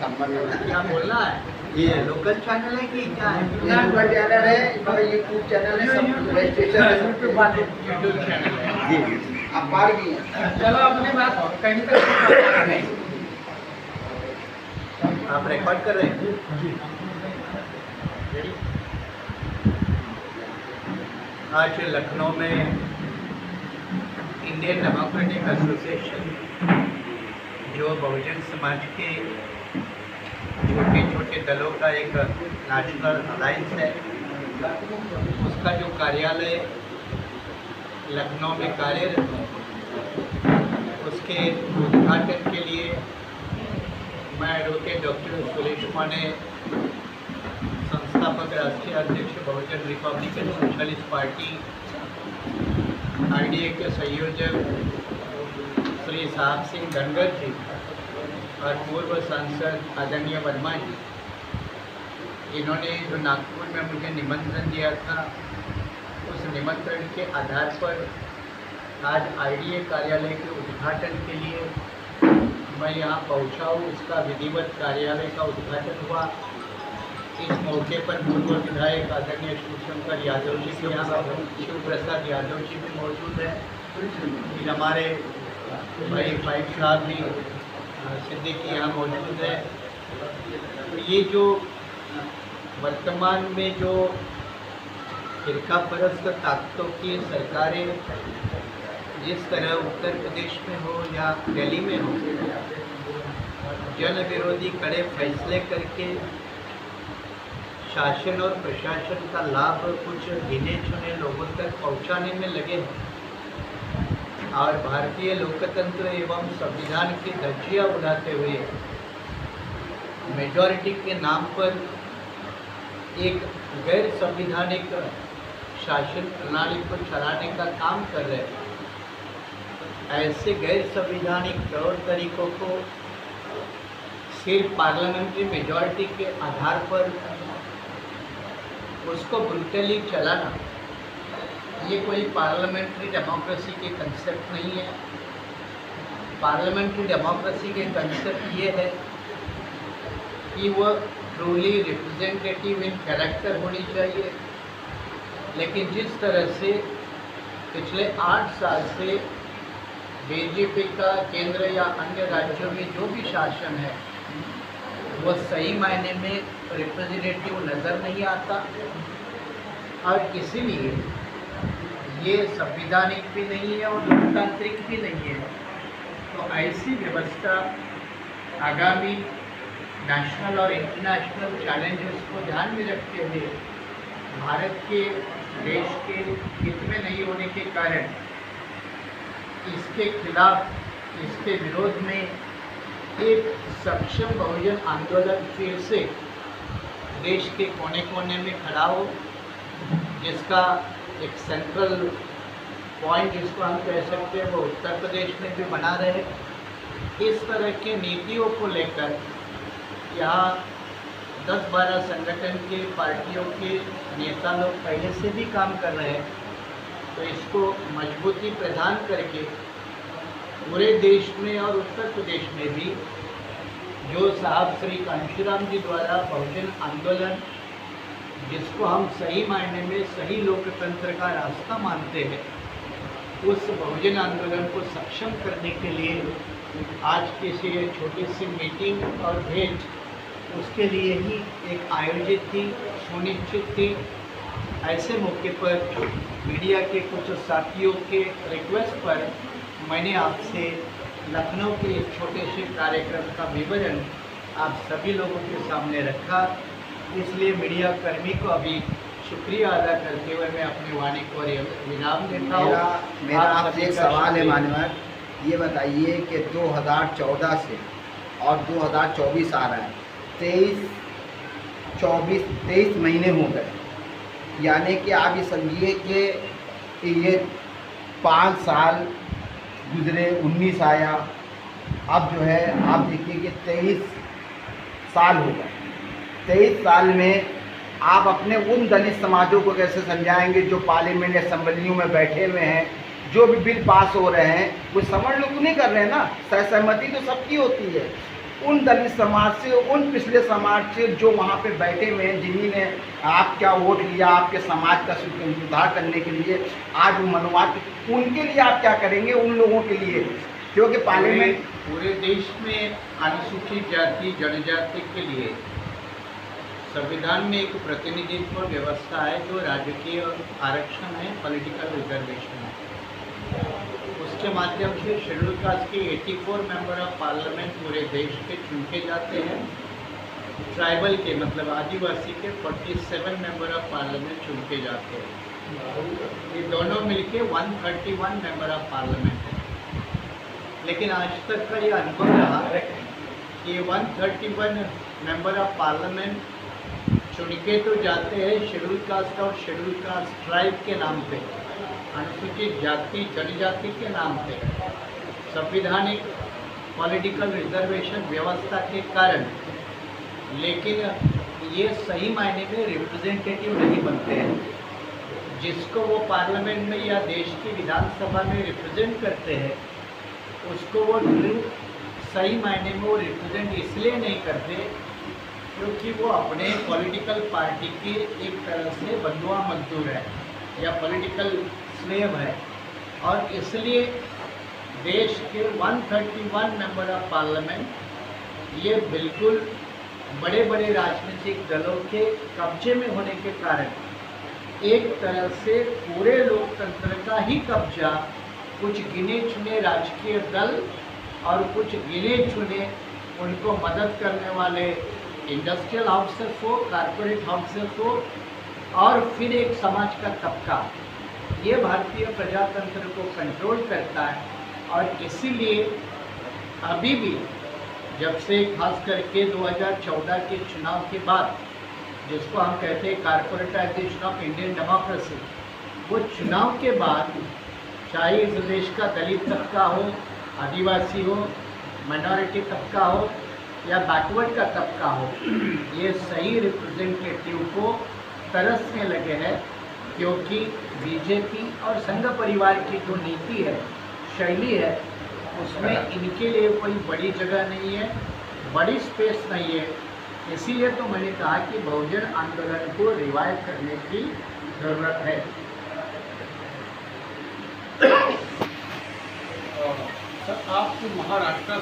संबंध क्या बोलना है? ये लोकल चैनल है कि क्या है? ये लोकल चैनल है और यूट्यूब चैनल है, सब रजिस्ट्रेशन है, यूट्यूब चैनल है जी आप बाहर भी हैं। चलो अपनी बात कहीं तक नहीं। आप रिकॉर्ड कर रहे हैं? आज लखनऊ में इंडियन डेमोक्रेटिक एसोसिएशन जो बहुजन समाज के छोटे छोटे दलों का एक नेशनल अलायंस है, उसका जो कार्यालय लखनऊ में कार्यरत है, उसके उद्घाटन के लिए मैं एडवोकेट डॉक्टर सुरेश माने, संस्थापक राष्ट्रीय अध्यक्ष बहुजन रिपब्लिकन सोशलिस्ट पार्टी आईडीए के संयोजक श्री साहब सिंह धनगर जी और पूर्व सांसद आदरणीय वर्मा जी, इन्होंने जो नागपुर में मुझे निमंत्रण दिया था, उस निमंत्रण के आधार पर आज आईडीए कार्यालय के उद्घाटन के लिए मैं यहाँ पहुँचा हूँ। इसका विधिवत कार्यालय का उद्घाटन हुआ। इस मौके पर पूर्व विधायक आदरणीय शिवशंकर यादव जी के यहाँ शिव प्रसाद यादव जी भी मौजूद हैं। फिर हमारे भाई फाइव साहब भी सिद्दीकी यहाँ मौजूद है। ये जो वर्तमान में जो फिरका परस्त ताकतों की सरकारें जिस तरह उत्तर प्रदेश में हो या दिल्ली में हो, जन विरोधी कड़े फैसले करके शासन और प्रशासन का लाभ कुछ गिने चुने लोगों तक पहुंचाने में लगे हैं और भारतीय लोकतंत्र एवं संविधान की धज्जियां उड़ाते हुए मेजॉरिटी के नाम पर एक गैर संवैधानिक शासन प्रणाली को चलाने का काम कर रहे हैं। ऐसे गैर संवैधानिक तौर तरीकों को सिर्फ पार्लियामेंट्री मेजॉरिटी के आधार पर उसको ब्रूटली चलाना, ये कोई पार्लियामेंट्री डेमोक्रेसी के कंसेप्ट नहीं है। पार्लियामेंट्री डेमोक्रेसी के कंसेप्ट ये है कि वह ट्रूली रिप्रेजेंटेटिव इन कैरेक्टर होनी चाहिए। लेकिन जिस तरह से पिछले 8 साल से बीजेपी का केंद्र या अन्य राज्यों में जो भी शासन है, वो सही मायने में रिप्रेजेंटेटिव नज़र नहीं आता और इसीलिए ये संवैधानिक भी नहीं है और लोकतांत्रिक भी नहीं है। तो ऐसी व्यवस्था आगामी नेशनल और इंटरनेशनल चैलेंजेस को ध्यान में रखते हुए भारत के देश के हित में नहीं होने के कारण इसके खिलाफ, इसके विरोध में एक सक्षम बहुजन आंदोलन फिर से देश के कोने कोने में खड़ा हो, जिसका एक सेंट्रल पॉइंट जिसको हम कह सकते हैं वो उत्तर प्रदेश में भी बना रहे। इस तरह की नीतियों को लेकर यहाँ 10-12 संगठन के पार्टियों के नेता लोग पहले से भी काम कर रहे हैं। तो इसको मजबूती प्रदान करके पूरे देश में और उत्तर प्रदेश में भी जो साहब श्री कांशीराम जी द्वारा बहुजन आंदोलन, जिसको हम सही मायने में सही लोकतंत्र का रास्ता मानते हैं, उस बहुजन आंदोलन को सक्षम करने के लिए आज की ये छोटी सी मीटिंग और भेंट उसके लिए ही एक आयोजित थी, सुनिश्चित थी। ऐसे मौके पर मीडिया के कुछ साथियों के रिक्वेस्ट पर मैंने आपसे लखनऊ के एक छोटे से कार्यक्रम का विवरण आप सभी लोगों के सामने रखा। इसलिए मीडिया कर्मी को अभी शुक्रिया अदा करते हुए मैं अपनी वाणी को विराम देता हूँ। मेरा आपसे एक सवाल है माननीय, ये बताइए कि 2014 से और 2024 आ रहा है, 23 महीने हो गए, यानी कि आप ये समझिए कि ये 5 साल गुजरे, 19 आया, अब जो है आप देखिए कि 23 साल हो गए। 23 साल में आप अपने उन दलित समाजों को कैसे समझाएंगे जो पार्लियामेंट असेंबलियों में बैठे हुए हैं, जो भी बिल पास हो रहे हैं वो समझ लोग नहीं कर रहे हैं ना। सहमति तो सबकी होती है, उन दलित समाज से, उन पिछले समाज से जो वहाँ पे बैठे हुए हैं, जिन्होंने आपका वोट लिया आपके समाज का सुधार करने के लिए, आज वो मनवाद, उनके लिए आप क्या करेंगे, उन लोगों के लिए? क्योंकि पार्लियामेंट पूरे देश में अनुसूचित जाति जनजाति के लिए संविधान में एक प्रतिनिधित्व व्यवस्था है जो राजकीय आरक्षण है, पॉलिटिकल रिजर्वेशन है। उसके माध्यम से शेड्यूल कास्ट के 84 मेंबर ऑफ पार्लियामेंट पूरे देश के चुनके जाते हैं। ट्राइबल के मतलब आदिवासी के 47 मेंबर ऑफ पार्लियामेंट चुनके जाते हैं। ये दोनों मिलके 131 मेंबर ऑफ पार्लियामेंट है। लेकिन आज तक का ये अनुभव रहा कि 131 मेंबर ऑफ पार्लियामेंट चुनके तो जाते हैं शेड्यूल कास्ट और शेड्यूल कास्ट ट्राइब के नाम पे, अनुसूचित जाति जनजाति के नाम पे, संवैधानिक पॉलिटिकल रिजर्वेशन व्यवस्था के कारण। लेकिन ये सही मायने में रिप्रेजेंटेटिव नहीं बनते हैं। जिसको वो पार्लियामेंट में या देश की विधानसभा में रिप्रेजेंट करते हैं, उसको वो सही मायने में वो रिप्रेजेंट इसलिए नहीं करते क्योंकि वो अपने पॉलिटिकल पार्टी के एक तरह से बंधुआ मजदूर है या पॉलिटिकल स्लेव है। और इसलिए देश के 131 मेंबर ऑफ पार्लियामेंट ये बिल्कुल बड़े बड़े राजनीतिक दलों के कब्जे में होने के कारण एक तरह से पूरे लोकतंत्र का ही कब्जा कुछ गिने चुने राजकीय दल और कुछ गिने चुने उनको मदद करने वाले इंडस्ट्रियल हाउसेस हो, कारपोरेट हाउसेस हो, और फिर एक समाज का तबका, ये भारतीय प्रजातंत्र को कंट्रोल करता है। और इसीलिए अभी भी जब से खास करके 2014 के चुनाव के बाद, जिसको हम कहते हैं कारपोरेटाइजेशन ऑफ इंडियन डेमोक्रेसी, वो चुनाव के बाद चाहे इस देश का दलित तबका हो, आदिवासी हो, माइनॉरिटी तबका हो या बैकवर्ड का तबका हो, ये सही रिप्रेजेंटेटिव को तरसने लगे हैं। क्योंकि बीजेपी और संघ परिवार की जो नीति है, शैली है, उसमें इनके लिए कोई बड़ी जगह नहीं है, बड़ी स्पेस नहीं है। इसीलिए तो मैंने कहा कि बहुजन आंदोलन को रिवाइव करने की ज़रूरत है। सर, आप महाराष्ट्र